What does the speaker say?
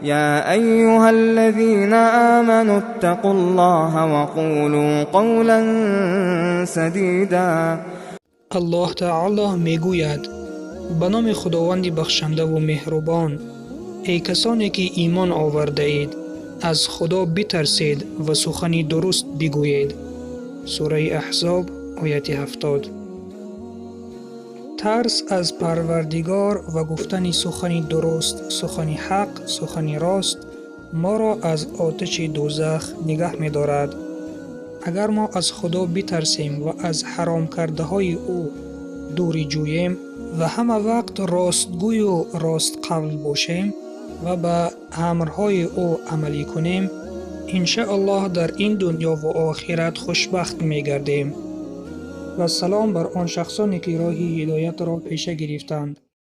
يا أيها الذين آمنوا اتقوا الله وقولوا قولا سديدا. الله تعالی میگوید: به نام خداوند بخشنده و مهربان. ای کسانی که ایمان آورده اید، از خدا بترسید و سخن درست بگویید. سوره احزاب آیت 70. ترس از پروردگار و گفتن سخن درست، سخن حق، سخن راست ما را از آتش دوزخ نگه می دارد. اگر ما از خدا بترسیم و از حرام کرده های او دوری جوییم و همه وقت راستگوی و راست قول باشیم و به امرهای او عملی کنیم، انشاءالله در این دنیا و آخرت خوشبخت می گردیم. و سلام بر آن شخصانی که راه هدایت را پیشه گرفتند.